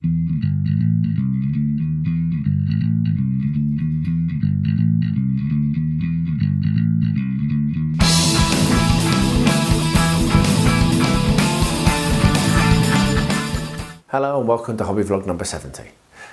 Hello and welcome to Hobby Vlog number 70.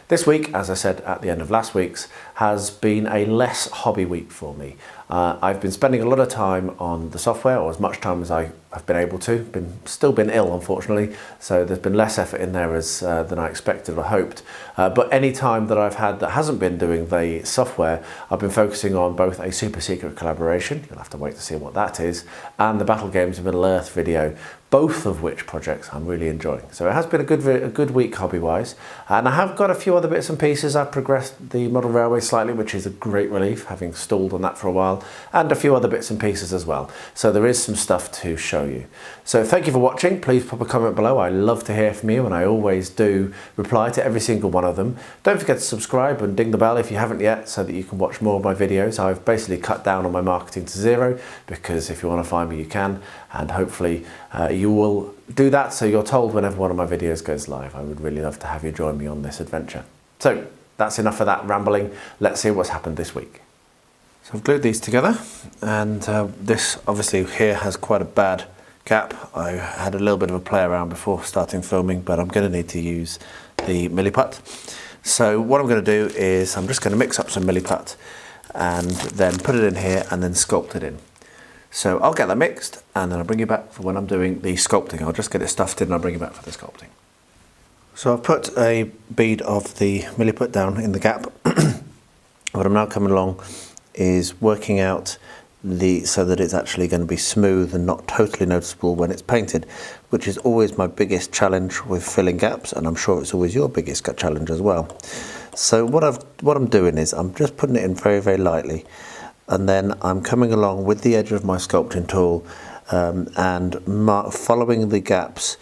This week, as I said at the end of last week's, has been a less hobby week for me. I've been spending a lot of time on the software, or as much time as I have been able to. Still been ill, unfortunately, so there's been less effort in there than I expected or hoped. But any time that I've had that hasn't been doing the software, I've been focusing on both a super secret collaboration, you'll have to wait to see what that is, and the Battle Games of Middle Earth video, both of which projects I'm really enjoying. So it has been a good week hobby-wise, and I have got a few other bits and pieces. I've progressed the model railway slightly, which is a great relief, having stalled on that for a while, and a few other bits and pieces as well. So there is some stuff to show you. So thank you for watching. Please pop a comment below. I love to hear from you, and I always do reply to every single one of them. Don't forget to subscribe and ding the bell if you haven't yet, so that you can watch more of my videos. I've basically cut down on my marketing to zero, because if you want to find me, you can, and hopefully you will do that so you're told whenever one of my videos goes live. I would really love to have you join me on this adventure. So that's enough of that rambling. Let's see what's happened this week. So I've glued these together, and this obviously here has quite a bad gap. I had a little bit of a play around before starting filming, but I'm going to need to use the milliput. So what I'm going to do is I'm just going to mix up some milliput and then put it in here and then sculpt it in. So I'll get that mixed and then I'll bring you back for when I'm doing the sculpting. I'll just get it stuffed in and I'll bring you back for the sculpting. So I've put a bead of the milliput down in the gap. What I'm now coming along is working out so that it's actually going to be smooth and not totally noticeable when it's painted, which is always my biggest challenge with filling gaps, and I'm sure it's always your biggest challenge as well. So what I'm doing is I'm just putting it in very, very lightly, and then I'm coming along with the edge of my sculpting tool and following the gaps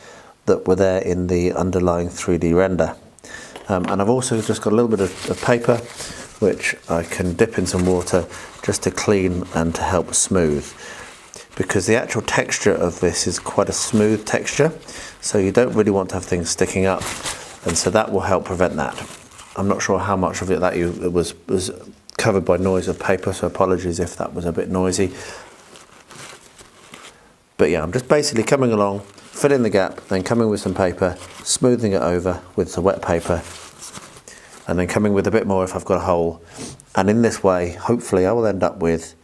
that were there in the underlying 3D render. And I've also just got a little bit of paper which I can dip in some water just to clean and to help smooth, because the actual texture of this is quite a smooth texture, so you don't really want to have things sticking up, and so that will help prevent that. I'm not sure how much of it was covered by noise of paper, so apologies if that was a bit noisy. But yeah, I'm just basically coming along, filling the gap, then coming with some paper, smoothing it over with some wet paper, and then coming with a bit more if I've got a hole. And in this way, hopefully I will end up with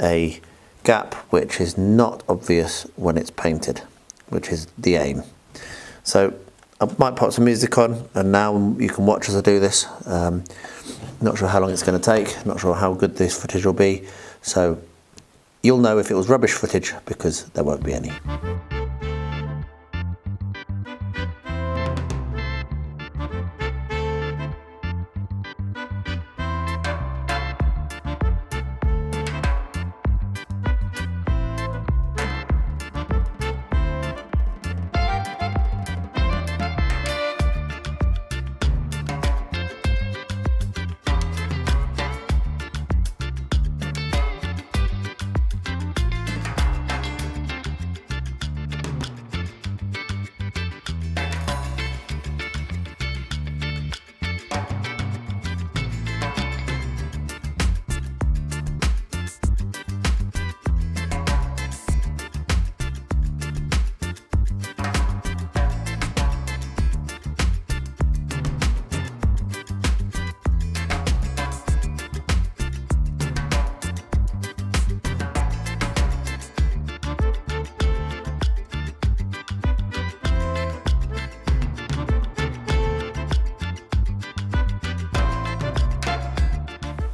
a gap which is not obvious when it's painted, which is the aim. So I might put some music on, and now you can watch as I do this. Not sure how long it's going to take, not sure how good this footage will be. So you'll know if it was rubbish footage, because there won't be any.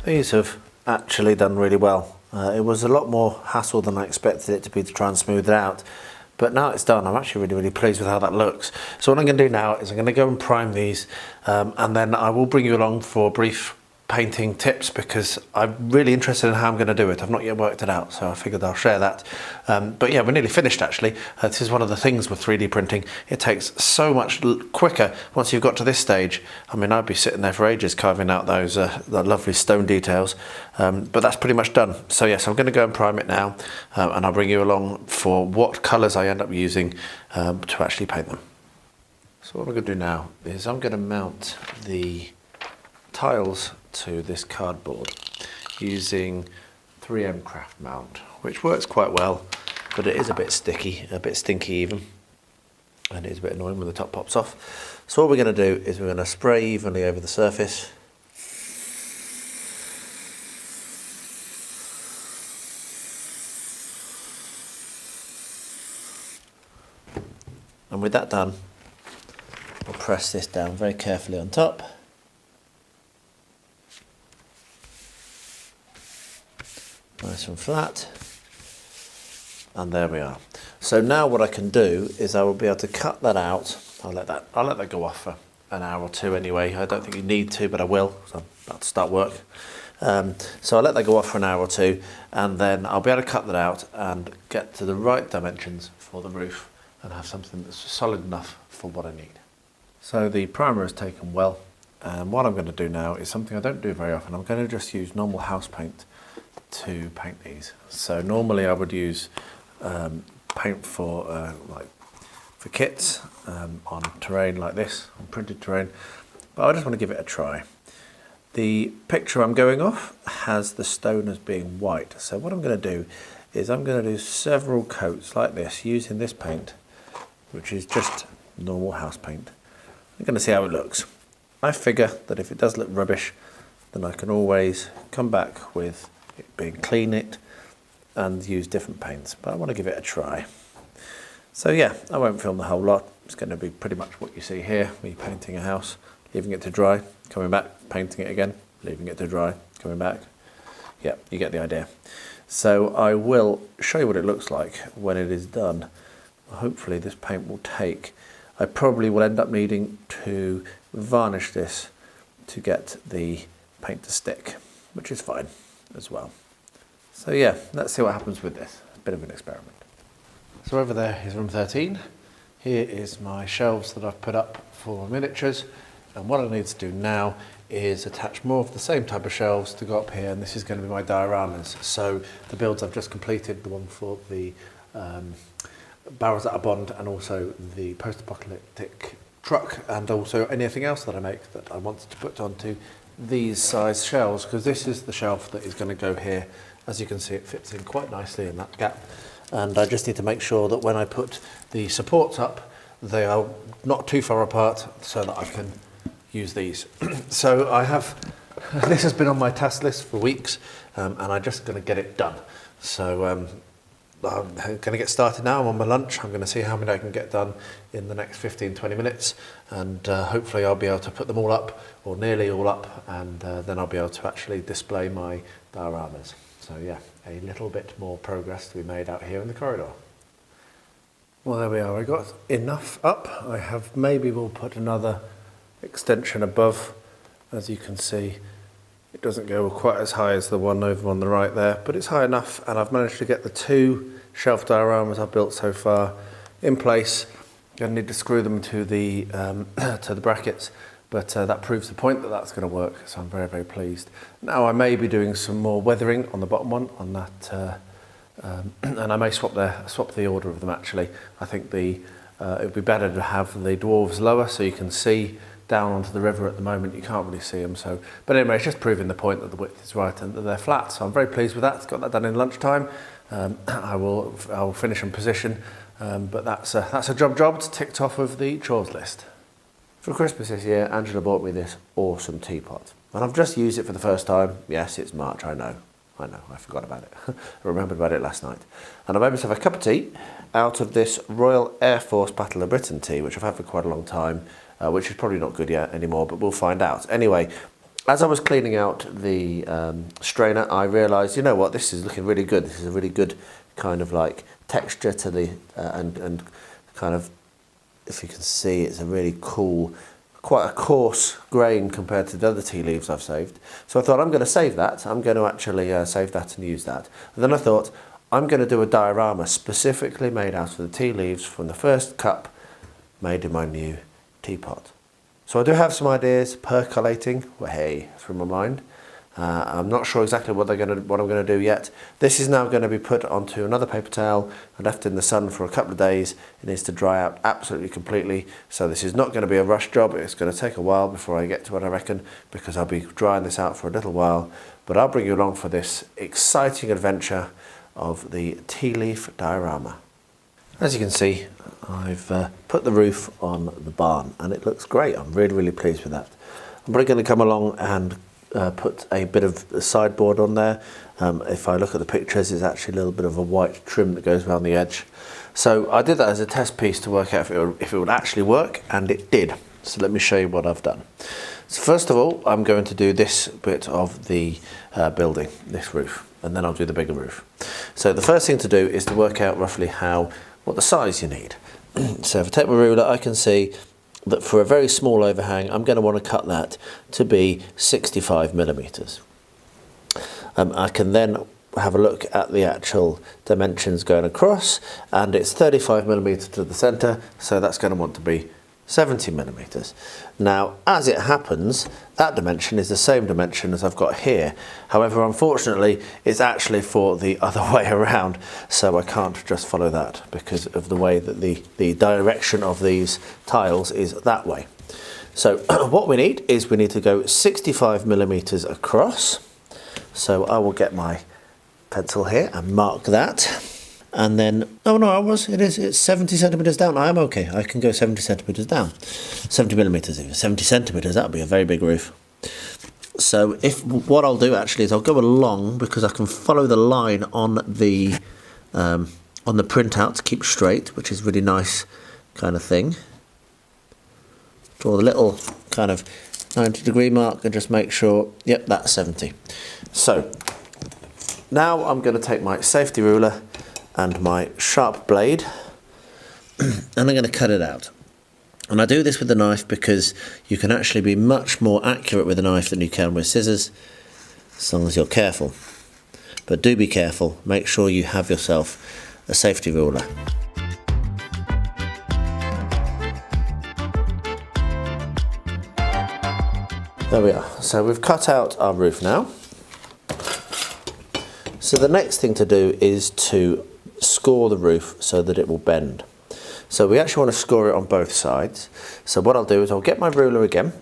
These have actually done really well. It was a lot more hassle than I expected it to be to try and smooth it out, but now it's done. I'm actually really pleased with how that looks. So what I'm going to do now is I'm going to go and prime these, and then I will bring you along for brief painting tips, because I'm really interested in how I'm going to do it. I've not yet worked it out, so I figured I'll share that. But yeah, we're nearly finished actually. This is one of the things with 3D printing. It takes so much quicker once you've got to this stage. I mean, I'd be sitting there for ages carving out those lovely stone details, but that's pretty much done. So yes, I'm going to go and prime it now, and I'll bring you along for what colours I end up using to actually paint them. So what I'm going to do now is I'm going to mount the tiles to this cardboard using 3M craft mount, which works quite well, but it is a bit sticky, a bit stinky even, and it is a bit annoying when the top pops off. So what we're going to do is we're going to spray evenly over the surface. And with that done, we'll press this down very carefully on top. Nice and flat. And there we are. So now what I can do is I will be able to cut that out. I'll let that go off for an hour or two anyway. I don't think you need to, but I will, so I'm about to start work. So I'll let that go off for an hour or two, and then I'll be able to cut that out and get to the right dimensions for the roof and have something that's solid enough for what I need. So the primer is taken well, and what I'm going to do now is something I don't do very often. I'm going to just use normal house paint to paint these. So normally I would use paint for kits on terrain like this, on printed terrain, but I just want to give it a try. The picture I'm going off has the stone as being white, so what I'm going to do is I'm going to do several coats like this using this paint, which is just normal house paint. I'm going to see how it looks. I figure that if it does look rubbish, then I can always come back with it being clean it and use different paints, but I want to give it a try. So yeah, I won't film the whole lot. It's going to be pretty much what you see here, me painting a house, leaving it to dry, coming back, painting it again, leaving it to dry, coming back. Yeah, you get the idea. So I will show you what it looks like when it is done. Hopefully this paint will take. I probably will end up needing to varnish this to get the paint to stick, which is fine as well. So yeah, let's see what happens with this. A bit of an experiment. So over there is room 13. Here is my shelves that I've put up for miniatures, and what I need to do now is attach more of the same type of shelves to go up here, and this is going to be my dioramas. So the builds I've just completed, the one for the barrels that I bond, and also the post-apocalyptic truck, and also anything else that I make that I wanted to put onto these size shelves, because this is the shelf that is going to go here. As you can see, it fits in quite nicely in that gap, and I just need to make sure that when I put the supports up, they are not too far apart so that I can use these. So I have, this has been on my task list for weeks, and I'm just going to get it done. So I'm going to get started now. I'm on my lunch. I'm going to see how many I can get done in the next 15-20 minutes, and hopefully I'll be able to put them all up, or nearly all up, and then I'll be able to actually display my dioramas. So yeah, a little bit more progress to be made out here in the corridor. Well, there we are. I got enough up. I have maybe we'll put another extension above. As you can see, it doesn't go quite as high as the one over on the right there, but it's high enough, and I've managed to get the 2 shelf dioramas I've built so far in place. Going to need to screw them to the to the brackets, but that proves the point that that's going to work, so I'm very, very pleased. Now I may be doing some more weathering on the bottom one on that, and I may swap the order of them actually. I think it would be better to have the dwarves lower so you can see down onto the river. At the moment you can't really see them, so, but anyway, it's just proving the point that the width is right and that they're flat, so I'm very pleased with that. Got that done in lunchtime. I will finish in position, but that's a job ticked off of the chores list. For Christmas this year, Angela bought me this awesome teapot, and I've just used it for the first time. Yes, it's March, I know, I forgot about it. I remembered about it last night. And I made myself a cup of tea out of this Royal Air Force Battle of Britain tea, which I've had for quite a long time, which is probably not good yet anymore, but we'll find out. Anyway, as I was cleaning out the strainer, I realised, you know what, this is looking really good. This is a really good kind of like texture to the, and kind of, if you can see, it's a really cool, quite a coarse grain compared to the other tea leaves I've saved. So I thought, I'm going to save that. I'm going to actually save that and use that. And then I thought, I'm going to do a diorama specifically made out of the tea leaves from the first cup made in my new teapot. So I do have some ideas percolating, well, hey, through my mind, I'm not sure exactly what I'm going to do yet. This is now going to be put onto another paper towel and left in the sun for a couple of days. It needs to dry out absolutely completely. So this is not going to be a rush job. It's going to take a while before I get to it, I reckon, because I'll be drying this out for a little while. But I'll bring you along for this exciting adventure of the tea leaf diorama. As you can see, I've put the roof on the barn and it looks great. I'm really pleased with that. I'm probably going to come along and put a bit of sideboard on there. If I look at the pictures, it's actually a little bit of a white trim that goes around the edge. So I did that as a test piece to work out if it would actually work, and it did. So let me show you what I've done. So first of all, I'm going to do this bit of the building, this roof, and then I'll do the bigger roof. So the first thing to do is to work out roughly what the size you need. So if I take my ruler, I can see that for a very small overhang, I'm going to want to cut that to be 65 millimeters. I can then have a look at the actual dimensions going across, and it's 35 millimeters to the center, so that's going to want to be 70 millimeters. Now, as it happens, that dimension is the same dimension as I've got here. However, unfortunately, it's actually for the other way around, so I can't just follow that because of the way that the direction of these tiles is that way. So what we need to go 65 millimeters across. So I will get my pencil here and mark that. And then, oh no, it's 70 centimeters down. I am okay. I can go 70 centimeters down. 70 millimeters, even 70 centimeters, that would be a very big roof. So what I'll do actually is I'll go along, because I can follow the line on the printout to keep straight, which is really nice kind of thing. Draw the little kind of 90-degree mark and just make sure, yep, that's 70. So now I'm going to take my safety ruler and my sharp blade and I'm going to cut it out. And I do this with the knife because you can actually be much more accurate with a knife than you can with scissors, as long as you're careful. But do be careful, make sure you have yourself a safety ruler. There we are. So we've cut out our roof now. So the next thing to do is to score the roof so that it will bend. So we actually want to score it on both sides. So what I'll do is I'll get my ruler again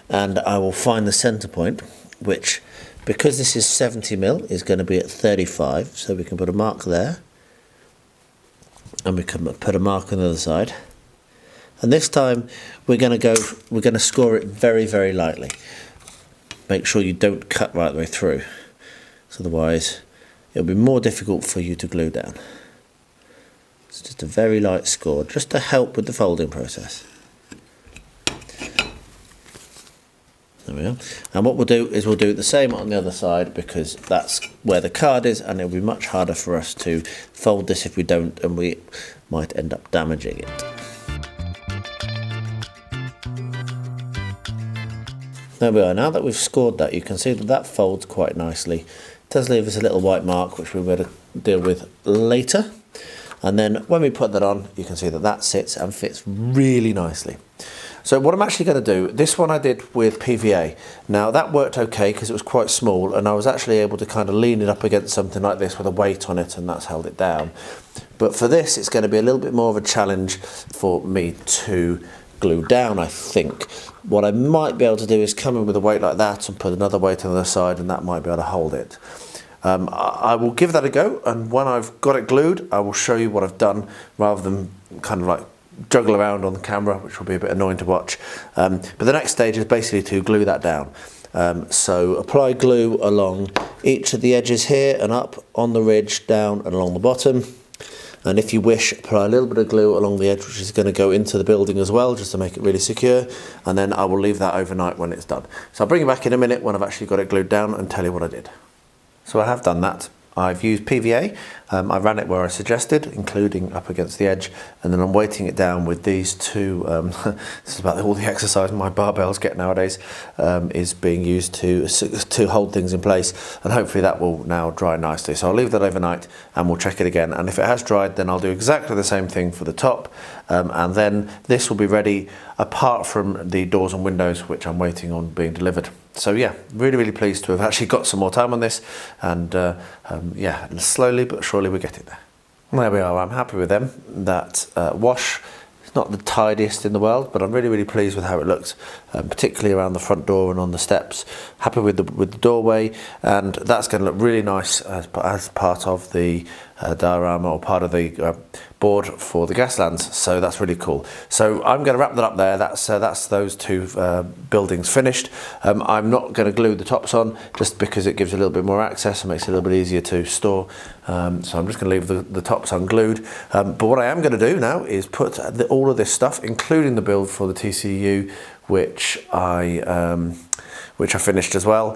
and I will find the center point, which, because this is 70 mil, is going to be at 35. So we can put a mark there and we can put a mark on the other side. And this time we're going to score it very lightly. Make sure you don't cut right the way through, so otherwise it'll be more difficult for you to glue down. It's just a very light score, just to help with the folding process. There we are. And what we'll do is we'll do the same on the other side, because that's where the card is, and it'll be much harder for us to fold this if we don't, and we might end up damaging it. There we are. Now that we've scored that, you can see that folds quite nicely. It does leave us a little white mark, which we're going to deal with later. And then when we put that on, you can see that sits and fits really nicely. So what I'm actually going to do, this one I did with PVA. Now that worked okay because it was quite small, and I was actually able to kind of lean it up against something like this with a weight on it, and that's held it down. But for this, it's going to be a little bit more of a challenge for me to glue down, I think. What I might be able to do is come in with a weight like that and put another weight on the other side, and that might be able to hold it. I will give that a go, and when I've got it glued, I will show you what I've done, rather than kind of like juggle around on the camera, which will be a bit annoying to watch. But the next stage is basically to glue that down. So apply glue along each of the edges here and up on the ridge, down and along the bottom. And if you wish, apply a little bit of glue along the edge, which is going to go into the building as well, just to make it really secure. And then I will leave that overnight when it's done. So I'll bring you back in a minute when I've actually got it glued down and tell you what I did. So I have done that. I've used PVA. I ran it where I suggested, including up against the edge, and then I'm weighting it down with these two. This is about all the exercise my barbells get nowadays, is being used to hold things in place, and hopefully that will now dry nicely. So I'll leave that overnight and we'll check it again, and if it has dried, then I'll do exactly the same thing for the top, and then this will be ready apart from the doors and windows, which I'm waiting on being delivered. So yeah, really pleased to have actually got some more time on this, and yeah, slowly but surely we're getting there. There we are. I'm happy with them. That wash is not the tidiest in the world, but I'm really pleased with how it looks, particularly around the front door and on the steps. Happy with the doorway, and that's going to look really nice as part of the diorama, or part of the board for the Gaslands. So that's really cool. So I'm going to wrap that up there. That's those two buildings finished. I'm not going to glue the tops on, just because it gives a little bit more access and makes it a little bit easier to store. So I'm just going to leave the tops unglued. But what I am going to do now is put all of this stuff, including the build for the TCU, which I finished as well,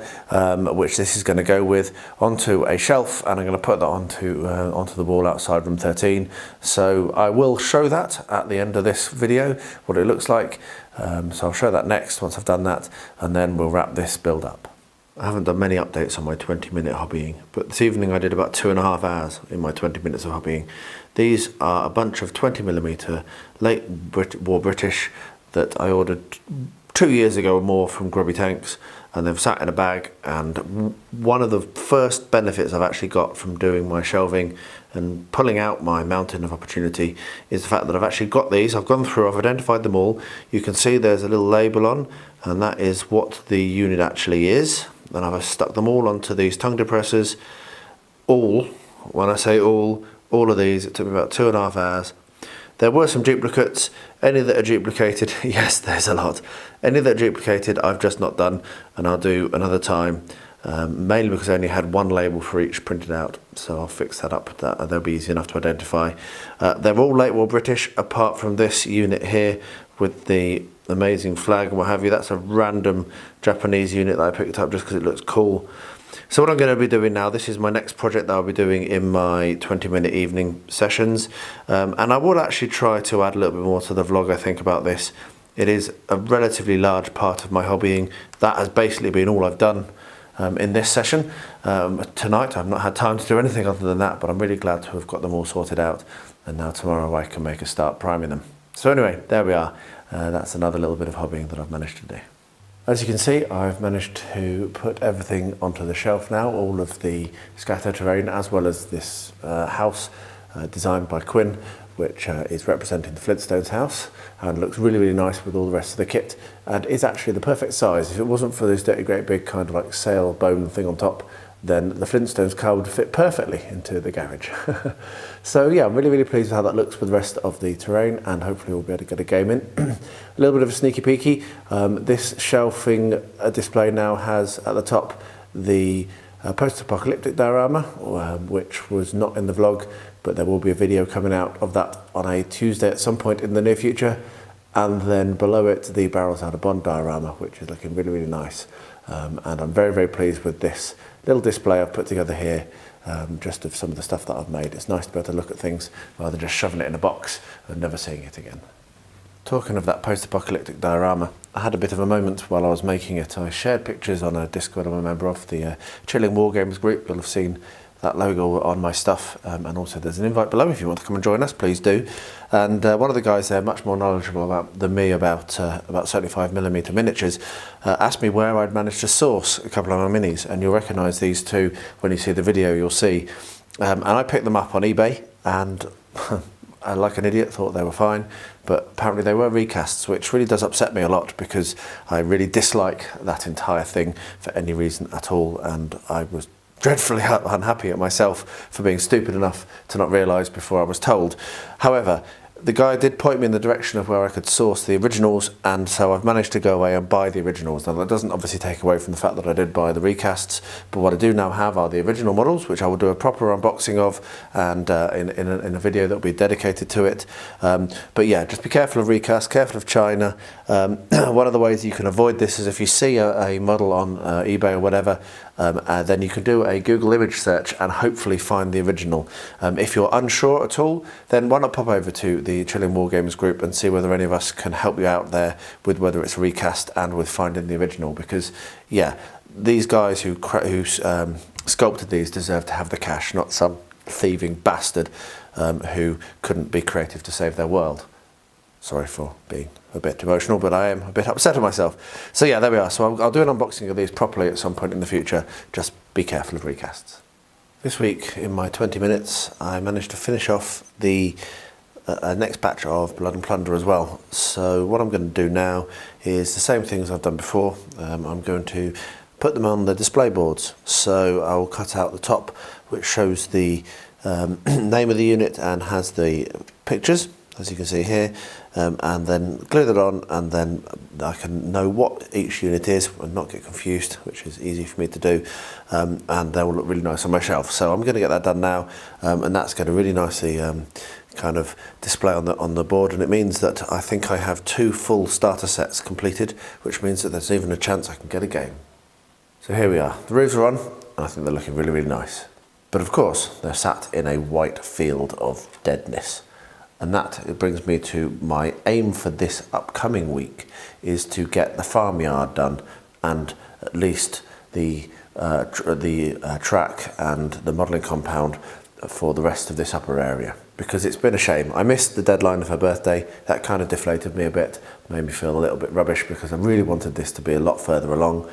which this is going to go with, onto a shelf, and I'm going to put that onto the wall outside room 13. So I will show that at the end of this video, what it looks like. So I'll show that next once I've done that, and then we'll wrap this build up. I haven't done many updates on my 20-minute hobbying, but this evening I did about 2.5 hours in my 20 minutes of hobbying. These are a bunch of 20mm late war British that I ordered 2 years ago or more from Grubby Tanks, and they've sat in a bag. And one of the first benefits I've actually got from doing my shelving and pulling out my mountain of opportunity is the fact that I've actually got these. I've gone through, I've identified them all. You can see there's a little label on, and that is what the unit actually is. And I've stuck them all onto these tongue depressors. All, when I say all of these, it took me about 2.5 hours. There were some duplicates. Any that are duplicated, yes, there's a lot. Any that are duplicated, I've just not done, and I'll do another time, mainly because I only had one label for each printed out, so I'll fix that up. They'll be easy enough to identify. They're all late war British, apart from this unit here with the amazing flag and what have you. That's a random Japanese unit that I picked up just because it looks cool. So what I'm going to be doing now, this is my next project that I'll be doing in my 20-minute evening sessions, and I will actually try to add a little bit more to the vlog, I think, about this. It is a relatively large part of my hobbying. That has basically been all I've done in this session. Tonight I've not had time to do anything other than that, but I'm really glad to have got them all sorted out, and now tomorrow I can make a start priming them. So anyway, there we are. That's another little bit of hobbying that I've managed to do. As you can see, I've managed to put everything onto the shelf now, all of the scatter terrain, as well as this house designed by Quinn, which is representing the Flintstones House, and looks really nice with all the rest of the kit, and is actually the perfect size. If it wasn't for this dirty great big kind of like sailbone thing on top, then the Flintstones car would fit perfectly into the garage. So yeah, I'm really pleased with how that looks with the rest of the terrain, and hopefully we'll be able to get a game in. A little bit of a sneaky peeky. This shelving display now has at the top the post-apocalyptic diorama, which was not in the vlog, but there will be a video coming out of that on a Tuesday at some point in the near future. And then below it, the Barrels Out of Bond diorama, which is looking really nice. And I'm very pleased with this little display I've put together here, just of some of the stuff that I've made. It's nice to be able to look at things rather than just shoving it in a box and never seeing it again. Talking of that post-apocalyptic diorama, I had a bit of a moment while I was making it. I shared pictures on a Discord I'm a member of, the Chilling Wargamers group. You'll have seen that logo on my stuff, and also there's an invite below if you want to come and join us, please do. And one of the guys there, much more knowledgeable than me about 75mm miniatures, asked me where I'd managed to source a couple of my minis, and you'll recognise these two when you see the video. You'll see, and I picked them up on eBay, and I, like an idiot, thought they were fine, but apparently they were recasts, which really does upset me a lot, because I really dislike that entire thing for any reason at all, and I was dreadfully unhappy at myself for being stupid enough to not realise before I was told. However, the guy did point me in the direction of where I could source the originals, and so I've managed to go away and buy the originals. Now that doesn't obviously take away from the fact that I did buy the recasts, but what I do now have are the original models, which I will do a proper unboxing of, and in a video that will be dedicated to it. But yeah, just be careful of recasts, careful of China. One of the ways you can avoid this is if you see a model on eBay or whatever, then you can do a Google image search and hopefully find the original. If you're unsure at all, then why not pop over to the Chilling Wargamers group and see whether any of us can help you out there with whether it's recast and with finding the original, because yeah, these guys who sculpted these deserve to have the cash, not some thieving bastard who couldn't be creative to save their world. Sorry for being a bit emotional, but I am a bit upset at myself. So yeah, there we are. So I'll do an unboxing of these properly at some point in the future. Just be careful of recasts. This week, in my 20 minutes, I managed to finish off the next batch of Blood and Plunder as well. So what I'm going to do now is the same things I've done before. I'm going to put them on the display boards. So I will cut out the top, which shows the name of the unit and has the pictures, as you can see here, and then glue that on, and then I can know what each unit is and not get confused, which is easy for me to do, and they will look really nice on my shelf. So I'm going to get that done now, and that's going to really nicely kind of display on the board, and it means that I think I have 2 full starter sets completed, which means that there's even a chance I can get a game. So here we are, the roofs are on, and I think they're looking really, really nice. But of course, they're sat in a white field of deadness. And that it brings me to my aim for this upcoming week is to get the farmyard done, and at least the track and the modelling compound for the rest of this upper area, because it's been a shame. I missed the deadline of her birthday. That kind of deflated me a bit, made me feel a little bit rubbish, because I really wanted this to be a lot further along.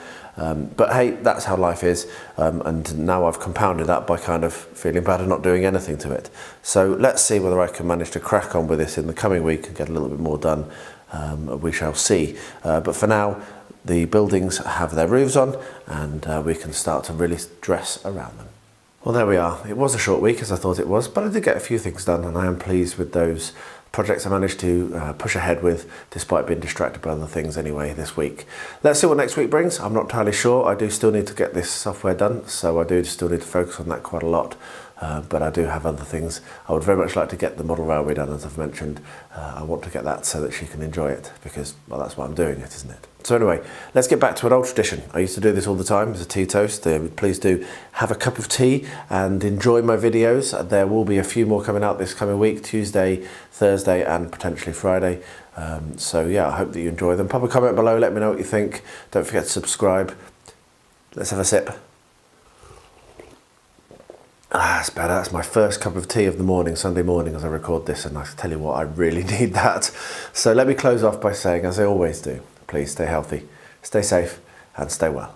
But hey, that's how life is, and now I've compounded that by kind of feeling bad and not doing anything to it. So let's see whether I can manage to crack on with this in the coming week and get a little bit more done. We shall see. But for now, the buildings have their roofs on, and we can start to really dress around them. Well, there we are. It was a short week, as I thought it was, but I did get a few things done, and I am pleased with those projects I managed to push ahead with, despite being distracted by other things anyway this week. Let's see what next week brings. I'm not entirely sure. I do still need to get this software done, so I do still need to focus on that quite a lot. But I do have other things. I would very much like to get the model railway done, as I've mentioned. I want to get that so that she can enjoy it, because, well, that's why I'm doing it, isn't it? So anyway, let's get back to an old tradition. I used to do this all the time as a tea toast. Please do have a cup of tea and enjoy my videos. There will be a few more coming out this coming week, Tuesday, Thursday, and potentially Friday. So yeah, I hope that you enjoy them. Pop a comment below, let me know what you think. Don't forget to subscribe. Let's have a sip. That's better. That's my first cup of tea of the morning, Sunday morning, as I record this, and I tell you what, I really need that. So let me close off by saying, as I always do, please stay healthy, stay safe, and stay well.